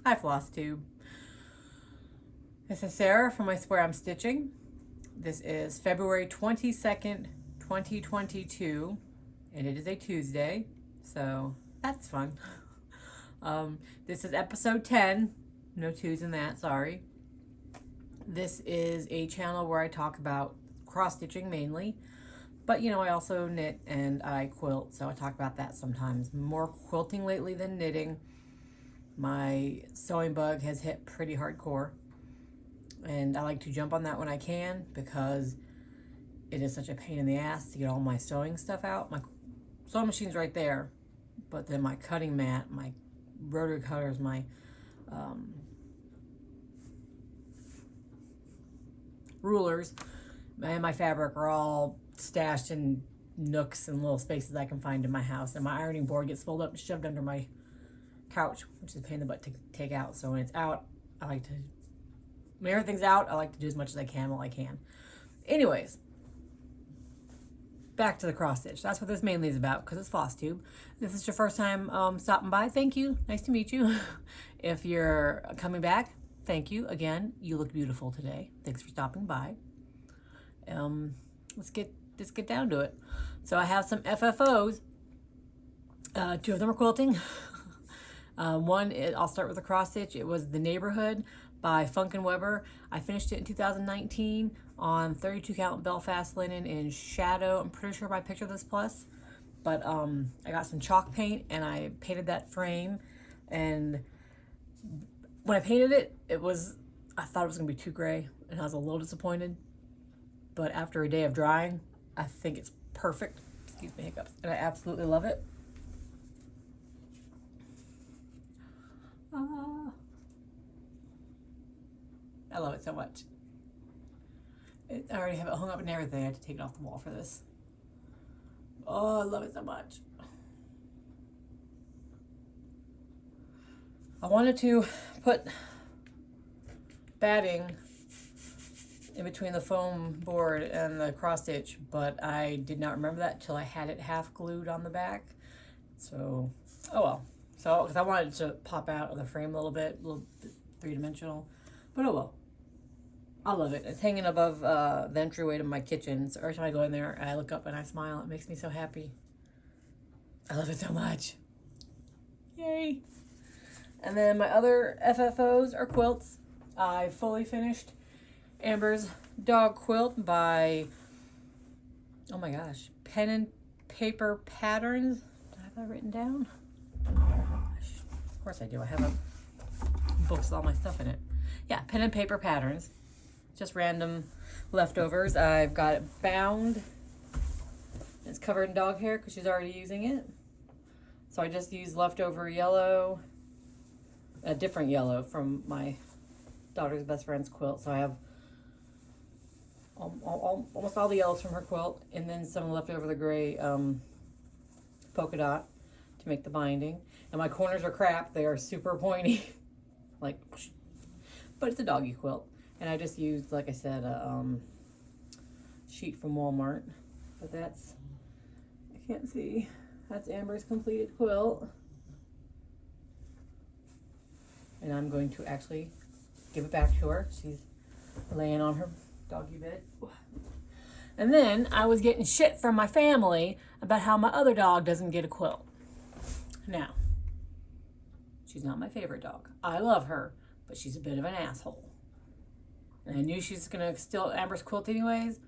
Hi Flosstube. This is Sarah from I Swear I'm Stitching. This is February 22nd, 2022, and it is a Tuesday, so that's fun. This is episode 10, no twos in that, sorry. This is a channel where I talk about cross-stitching mainly, but you know, I also knit and I quilt, so I talk about that sometimes. More quilting lately than knitting. My sewing bug has hit pretty hardcore, and I like to jump on that when I can because it is such a pain in the ass to get all my sewing stuff out. My sewing machine's right there, but then my cutting mat, my rotary cutters, my rulers, and my fabric are all stashed in nooks and little spaces I can find in my house, and my ironing board gets folded up and shoved under my couch, which is a pain in the butt to take out. So when it's out, when everything's out, I like to do as much as I can while I can. Anyways, back to the cross stitch. That's what this mainly is about, because it's Flosstube. If this is your first time stopping by, thank you. Nice to meet you. If you're coming back, thank you again. You look beautiful today. Thanks for stopping by. Let's get down to it. So I have some FFOs. Two of them are quilting. One, I'll start with the cross stitch. It was The Neighborhood by Funkin' Weber. I finished it in 2019 on 32 count Belfast linen in Shadow. I'm pretty sure by Picture This Plus, but I got some chalk paint and I painted that frame. And when I painted it, I thought it was gonna be too gray, and I was a little disappointed. But after a day of drying, I think it's perfect. Excuse me, hiccups, and I absolutely love it. I love it so much. I already have it hung up and everything. I had to take it off the wall for this. Oh, I love it so much. I wanted to put batting in between the foam board and the cross stitch, but I did not remember that till I had it half glued on the back. So, oh well. So, because I wanted it to pop out of the frame a little bit three-dimensional, but oh well. I love it. It's hanging above the entryway to my kitchen. So every time I go in there and I look up and I smile, it makes me so happy. I love it so much. Yay. And then my other FFOs are quilts. I fully finished Amber's dog quilt by, oh my gosh, Pen and Paper Patterns. Do I have that written down? Of course I do. I have a book with all my stuff in it. Yeah, Pen and Paper Patterns. Just random leftovers. I've got it bound. It's covered in dog hair because she's already using it. So I just used leftover yellow, a different yellow from my daughter's best friend's quilt. So I have almost all the yellows from her quilt, and then some left over the gray polka dot to make the binding. And my corners are crap. They are super pointy. Like, but it's a doggy quilt. And I just used, like I said, a sheet from Walmart. But that's, I can't see. That's Amber's completed quilt. And I'm going to actually give it back to her. She's laying on her doggy bed. And then I was getting shit from my family about how my other dog doesn't get a quilt. Now, she's not my favorite dog. I love her, but she's a bit of an asshole. And I knew she's gonna steal Amber's quilt anyways,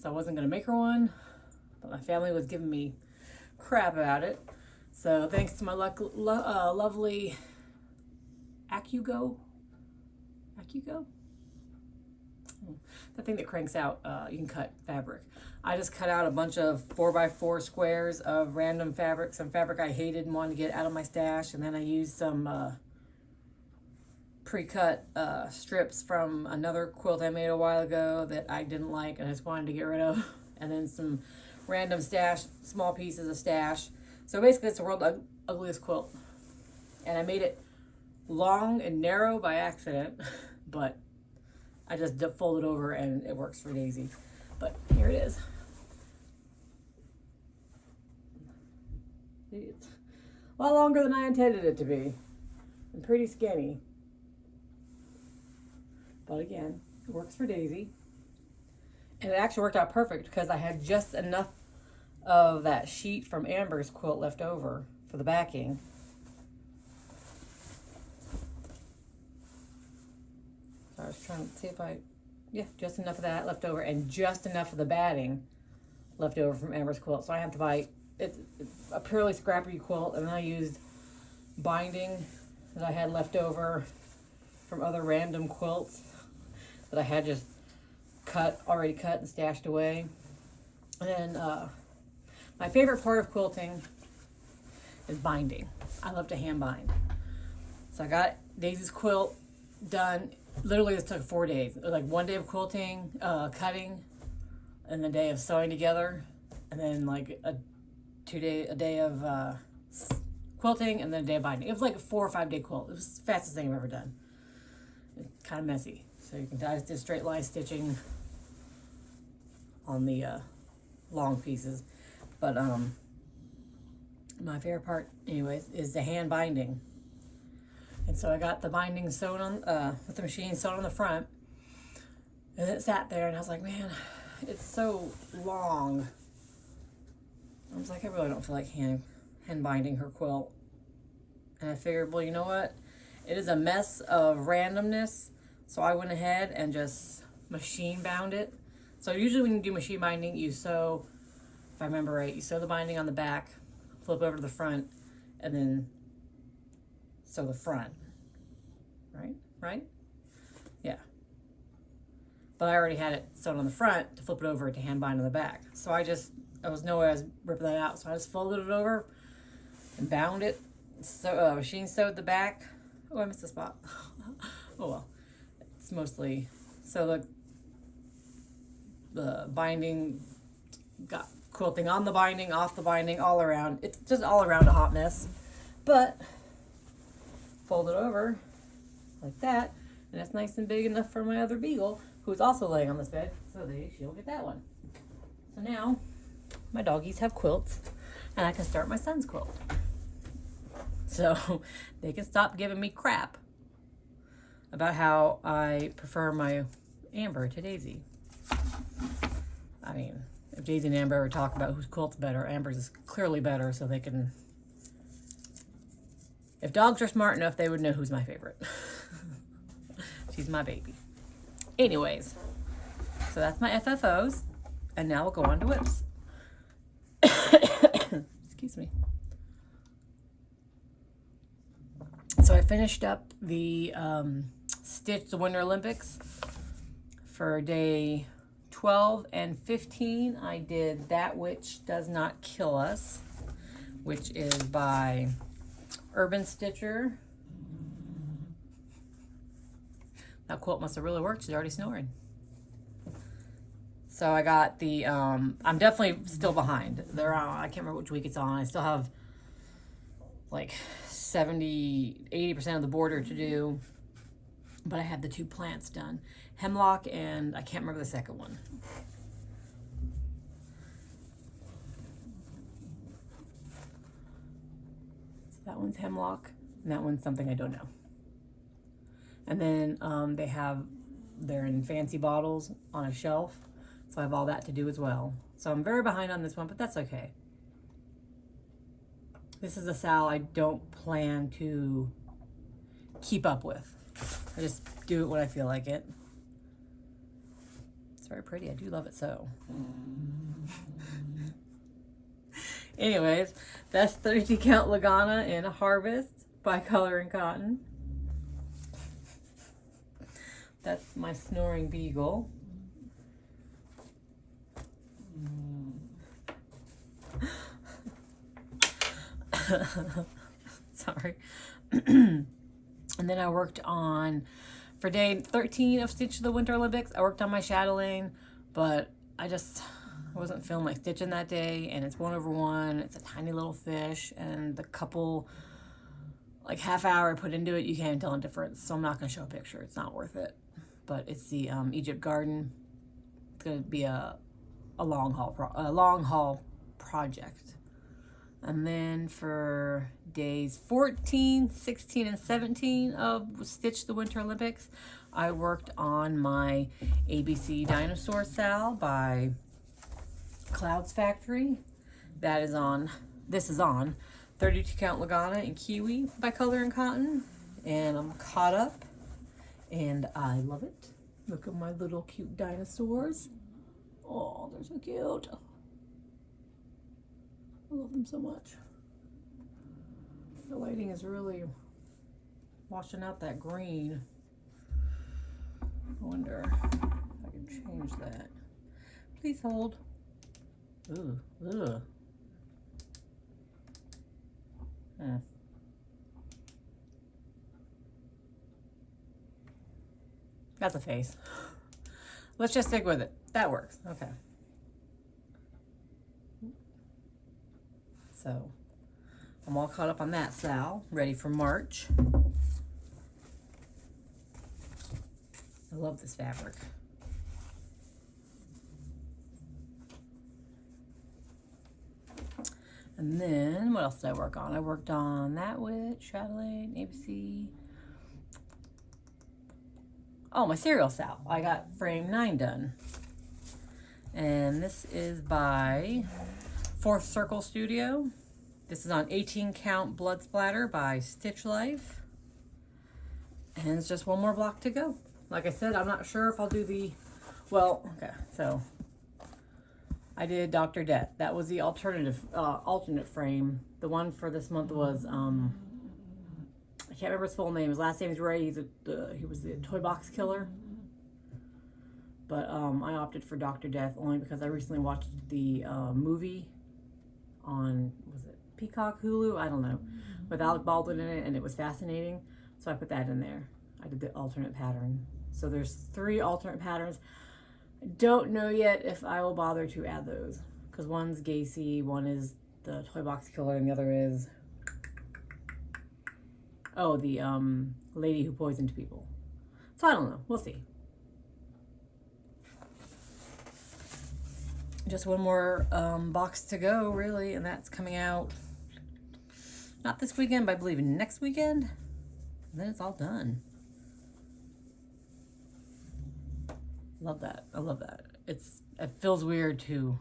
so I wasn't gonna make her one, but my family was giving me crap about it. So thanks to my lovely Accugo, the thing that cranks out, you can cut fabric. I just cut out a bunch of 4x4 squares of random fabric, some fabric I hated and wanted to get out of my stash, and then I used some pre-cut strips from another quilt I made a while ago that I didn't like and I just wanted to get rid of, and then some random small pieces of stash. So basically it's the world's ugliest quilt, and I made it long and narrow by accident, but I just fold it over and it works for Daisy. But here it is. It's a lot longer than I intended it to be. and pretty skinny. But again, it works for Daisy. And it actually worked out perfect because I had just enough of that sheet from Amber's quilt left over for the backing. So I was trying to see if just enough of that left over and just enough of the batting left over from Amber's quilt. So I have to buy, it's a purely scrappy quilt, and I used binding that I had left over from other random quilts that I had just already cut and stashed away. And then my favorite part of quilting is binding. I love to hand bind. So I got Daisy's quilt done. Literally, this took 4 days. It was like 1 day of quilting, cutting, and a day of sewing together, and then like a day of quilting, and then a day of binding. It was like a 4 or 5 day quilt. It was the fastest thing I've ever done. It's kind of messy, so you can I just did straight line stitching on the long pieces. But my favorite part, anyways, is the hand binding. And so I got the binding sewn on with the machine sewn on the front, and it sat there, and I was like, man, it's so long. I was like, I really don't feel like hand binding her quilt. And I figured, well, you know what? It is a mess of randomness, so I went ahead and just machine bound it. So usually when you do machine binding, you sew, if I remember right, you sew the binding on the back, flip over to the front, and then sew the front. Right? Yeah. But I already had it sewn on the front to flip it over to hand bind on the back. So there was no way I was ripping that out. So I just folded it over and bound it. So machine sewed the back. Oh, I missed a spot. Oh well. It's mostly, so the binding got quilting on the binding, off the binding, all around. It's just all around a hot mess. But fold it over like that, and that's nice and big enough for my other beagle, who's also laying on this bed, so she'll get that one. So now my doggies have quilts, and I can start my son's quilt. So they can stop giving me crap about how I prefer my Amber to Daisy. I mean, if Daisy and Amber ever talk about whose quilt's better, Amber's is clearly better, so they can... If dogs are smart enough, they would know who's my favorite. She's my baby. Anyways, so that's my FFOs, and now we'll go on to whips. Excuse me. So I finished up the Stitch the Winter Olympics for day 12 and 15. I did That Which Does Not Kill Us, which is by Urban Stitcher. That quilt must have really worked. She's already snoring. So I got the, I'm definitely still behind. They're on, I can't remember which week it's on. I still have like 80% of the border to do. But I have the 2 plants done. Hemlock and I can't remember the second one. So that one's hemlock, and that one's something I don't know. And then they're in fancy bottles on a shelf. So I have all that to do as well. So I'm very behind on this one, but that's okay. This is a Sal I don't plan to keep up with. I just do it when I feel like it. It's very pretty. I do love it so. Anyways, that's 32 count Lagana in Harvest by Color and Cotton. That's my snoring beagle. Sorry. And then I worked on, for day 13 of Stitch the Winter Olympics, I worked on my chatelaine, but I wasn't feeling like stitching that day, and it's 1/1. It's a tiny little fish, and the couple, like half hour I put into it, you can't tell a difference, so I'm not going to show a picture. It's not worth it. But it's the Egypt Garden. It's going to be a long haul project. And then for days 14, 16, and 17 of Stitch the Winter Olympics, I worked on my ABC Dinosaur Sal by Clouds Factory. That is on, this is on 32 count Lagana and Kiwi by Color and Cotton. And I'm caught up and I love it. Look at my little cute dinosaurs. Oh, they're so cute. I love them so much. The lighting is really washing out that green. I wonder if I can change that. Please hold. Ooh, ugh. That's a face. Let's just stick with it. That works. Okay. So I'm all caught up on that Sal, ready for March. I love this fabric. And then what else did I work on? I worked on That Witch, Chatelaine, ABC. Oh, my cereal Sal. I got frame 9 done. And this is by Fourth Circle Studio. This is on 18 count Blood Splatter by Stitch Life. And it's just one more block to go. Like I said, I'm not sure if I'll do the, well, okay, so I did Dr. Death. That was the alternate frame. The one for this month was, I can't remember his full name. His last name is Ray. He was the toy box killer. But I opted for Dr. Death only because I recently watched the movie on, was it Peacock, Hulu? I don't know. With Alec Baldwin in it, and it was fascinating. So I put that in there. I did the alternate pattern. So there's 3 alternate patterns. I don't know yet if I will bother to add those. Because one's Gacy, one is the toy box killer, and the other is, oh, the lady who poisoned people. So I don't know. We'll see. Just one more box to go, really, and that's coming out not this weekend, but I believe next weekend. And then it's all done. Love that. I love that. It feels weird to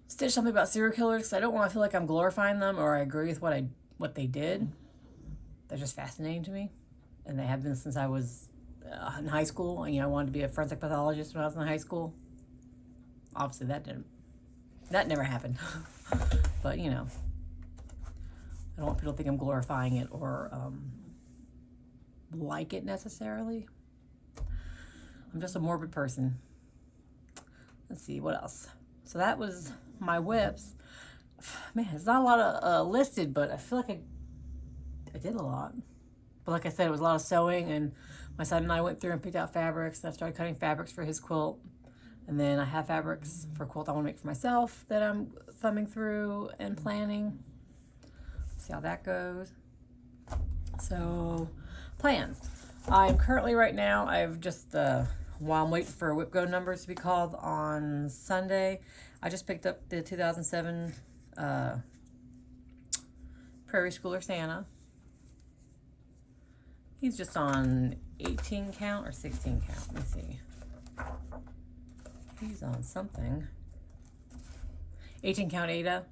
stitch something about serial killers because I don't want to feel like I'm glorifying them or I agree with what they did. They're just fascinating to me, and they have been since I was in high school. And, you know, I wanted to be a forensic pathologist when I was in high school. Obviously, that never happened. But, you know, I don't want people to think I'm glorifying it or like it necessarily. I'm just a morbid person. Let's see, what else? So that was my whips. Man, it's not a lot of listed, but I feel like I did a lot. But like I said, it was a lot of sewing, and my son and I went through and picked out fabrics. And I started cutting fabrics for his quilt. And then I have fabrics for a quilt I want to make for myself that I'm thumbing through and planning. See how that goes. So, plans. I'm currently right now, I've just, while I'm waiting for whip go numbers to be called on Sunday, I just picked up the 2007 Prairie Schooler Santa. He's just on 18 count or 16 count. Let me see. He's on something. 18 count Ada.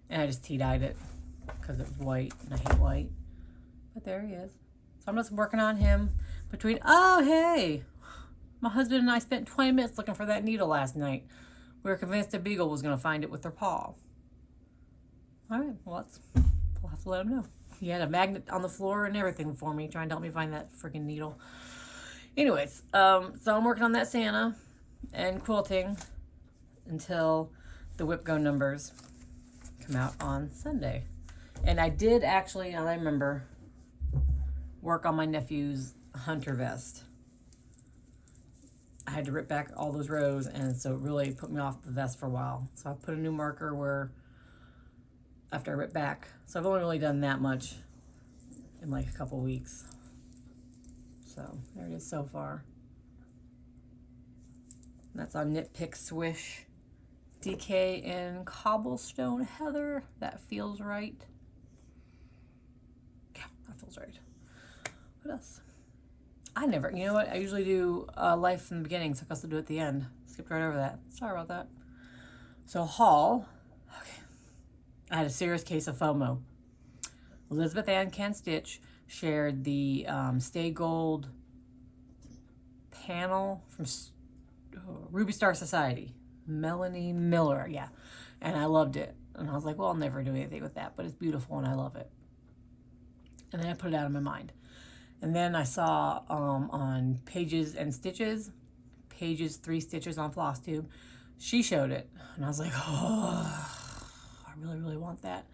And I just tea-dyed it because it's white and I hate white. But there he is. So I'm just working on him between, oh, hey. My husband and I spent 20 minutes looking for that needle last night. We were convinced a beagle was going to find it with their paw. All right, well, we'll have to let him know. He had a magnet on the floor and everything for me, trying to help me find that freaking needle. Anyways, so I'm working on that Santa and quilting until the whip go numbers come out on Sunday. And I did actually, now that I remember, work on my nephew's hunter vest. I had to rip back all those rows, and so it really put me off the vest for a while. So I put a new marker where after I rip back. So I've only really done that much in like a couple weeks. So there it is so far. And that's on Knit Pick Swish DK in Cobblestone Heather. That feels right. Yeah, that feels right. What else? I never, you know what? I usually do life from the beginning, so I also do it at the end. Skipped right over that. Sorry about that. So haul. Okay. I had a serious case of FOMO. Elizabethanncanstitch shared the Stay Gold panel from Ruby Star Society. Melanie Miller, yeah. And I loved it. And I was like, well, I'll never do anything with that, but it's beautiful and I love it. And then I put it out of my mind. And then I saw on Pages3Stitches on Flosstube, she showed it. And I was like, oh, I really, really want that.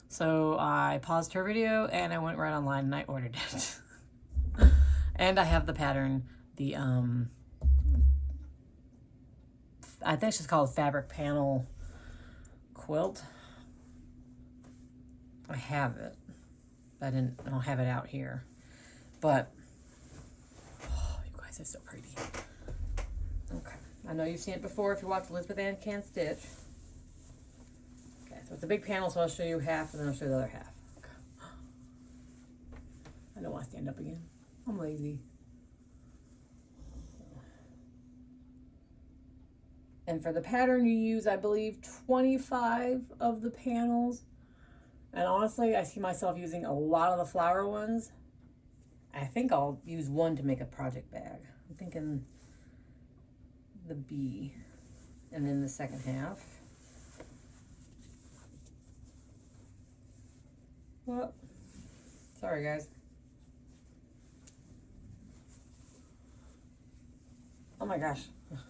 So I paused her video and I went right online and I ordered it. And I have the pattern, the, I think it's just called Fabric Panel Quilt. I have it. I don't have it out here. But, oh, you guys, it's so pretty. Okay. I know you've seen it before if you watched Elizabethanncanstitch. Okay, so it's a big panel, so I'll show you half and then I'll show you the other half. Okay. I don't want to stand up again. I'm lazy. And for the pattern, you use, I believe, 25 of the panels. And honestly, I see myself using a lot of the flower ones. I think I'll use one to make a project bag. I'm thinking the bee. And then the second half. Well, sorry guys. Oh my gosh.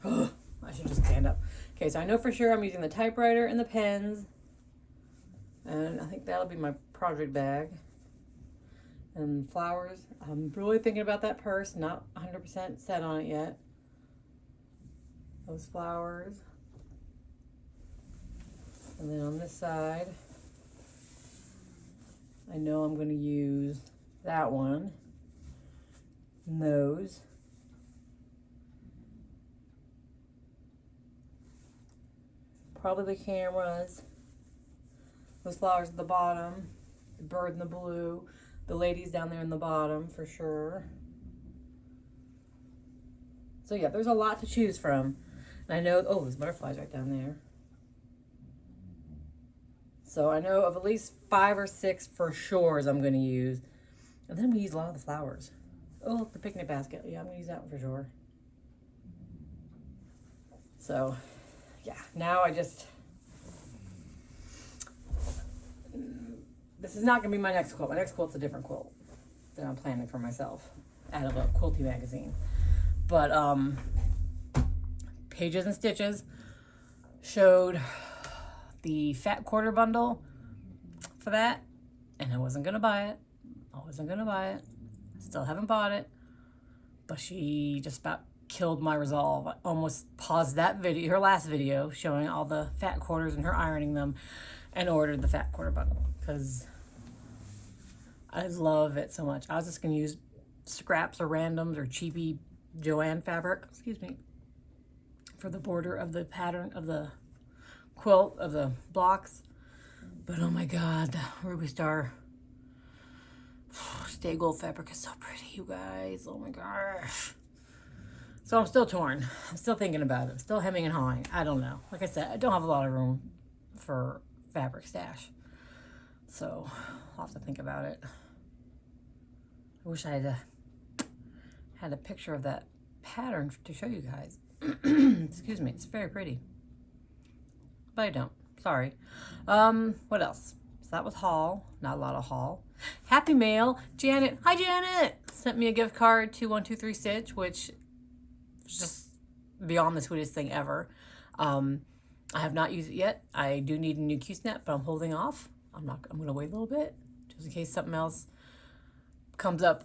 I should just stand up. Okay, so I know for sure I'm using the typewriter and the pens. And I think that'll be my project bag. And flowers. I'm really thinking about that purse. Not 100% set on it yet. Those flowers. And then on this side, I know I'm going to use that one. And those. Probably the cameras. Those flowers at the bottom. The bird in the blue. The ladies down there in the bottom for sure. So yeah, there's a lot to choose from. And I know, oh, there's butterflies right down there. So I know of at least 5 or 6 for sure I'm going to use. And then we use a lot of the flowers. Oh, look, the picnic basket. Yeah, I'm going to use that one for sure. So, yeah, now I just... This is not going to be my next quilt. My next quilt's a different quilt that I'm planning for myself out of a quilty magazine. But Pages3Stitches showed the fat quarter bundle for that, and I wasn't going to buy it. Still haven't bought it. But she just about killed my resolve. I almost paused that video, her last video, showing all the fat quarters and her ironing them, and ordered the fat quarter bundle because I love it so much. I was just going to use scraps or randoms or cheapy Joanne fabric, excuse me, for the border of the pattern of the quilt, of the blocks. But oh my God, the Ruby Star Stay Gold fabric is so pretty, you guys. Oh my gosh. So I'm still torn. I'm still thinking about it. Still hemming and hawing. I don't know. Like I said, I don't have a lot of room for fabric stash. So I'll have to think about it. I wish I had a picture of that pattern to show you guys. Excuse me. It's very pretty. But I don't. Sorry. What else? So that was haul. Not a lot of haul. Happy mail. Janet. Hi, Janet. Sent me a gift card to 123Stitch, which is just beyond the sweetest thing ever. I have not used it yet. I do need a new Q-snap, but I'm holding off. I'm going to wait a little bit just in case something else comes up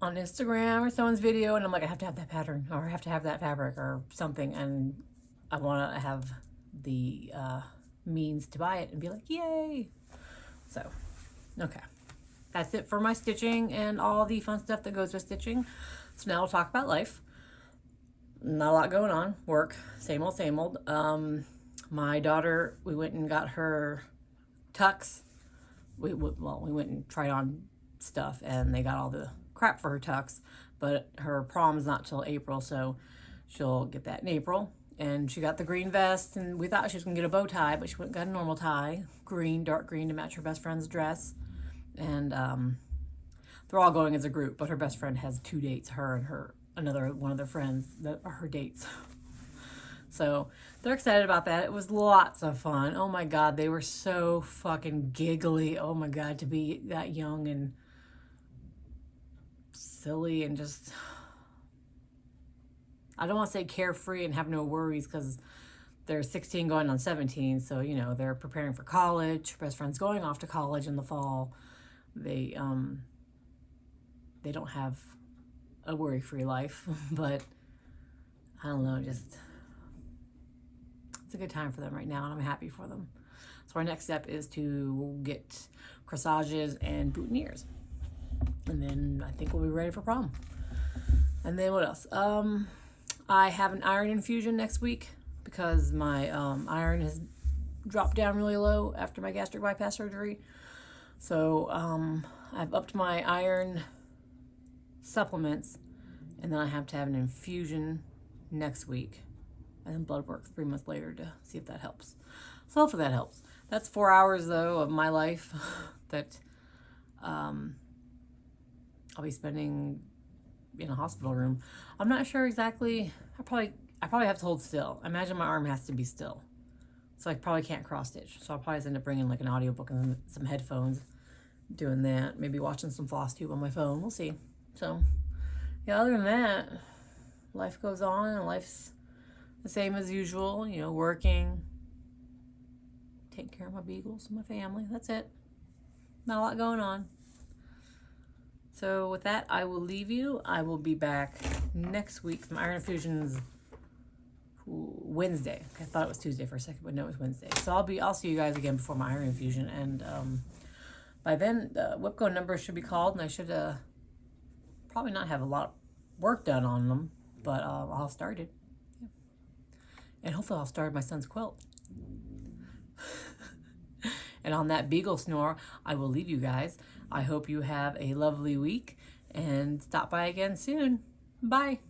on Instagram or someone's video and I'm like, I have to have that pattern or I have to have that fabric or something, and I want to have the means to buy it and be like, yay. So, okay. That's it for my stitching and all the fun stuff that goes with stitching. So now we'll talk about life. Not a lot going on. Work. Same old, same old. My daughter, we went and got her tux. We went and tried on stuff, and they got all the crap for her tux, but her prom's not till April, so she'll get that in April. And she got the green vest, and we thought she was gonna get a bow tie, but she went and got a normal tie, green, dark green, to match her best friend's dress. And they're all going as a group, but her best friend has 2 dates, her and one of their friends that are her dates. So they're excited about that. It was lots of fun. Oh my God, they were so fucking giggly. Oh my God, to be that young and silly and just, I don't want to say carefree and have no worries, because they're 16 going on 17. So, you know, they're preparing for college. Her best friend's going off to college in the fall. They don't have a worry-free life, but I don't know, just, it's a good time for them right now, and I'm happy for them. So our next step is to get corsages and boutonnieres, and then I think we'll be ready for prom. And then what else? I have an iron infusion next week, because my iron has dropped down really low after my gastric bypass surgery. So I've upped my iron supplements, and then I have to have an infusion next week, and then blood work 3 months later to see if that helps. So hopefully that helps. That's 4 hours though of my life that I'll be spending in a hospital room. I'm not sure exactly. I probably have to hold still. I imagine my arm has to be still, so I probably can't cross stitch. So I'll probably just end up bringing like an audiobook and some headphones, doing that. Maybe watching some Flosstube on my phone. We'll see. So yeah, other than that, life goes on, and life's the same as usual. You know, working, taking care of my beagles and my family. That's it. Not a lot going on. So with that, I will leave you. I will be back next week. My iron infusion's Wednesday. I thought it was Tuesday for a second, but no, it was Wednesday. So I'll see you guys again before my iron infusion, and by then the WIPCO numbers should be called, and I should probably not have a lot of work done on them, but I'll start it. Yeah. And hopefully I'll start my son's quilt. And on that beagle snore, I will leave you guys. I hope you have a lovely week, and stop by again soon. Bye.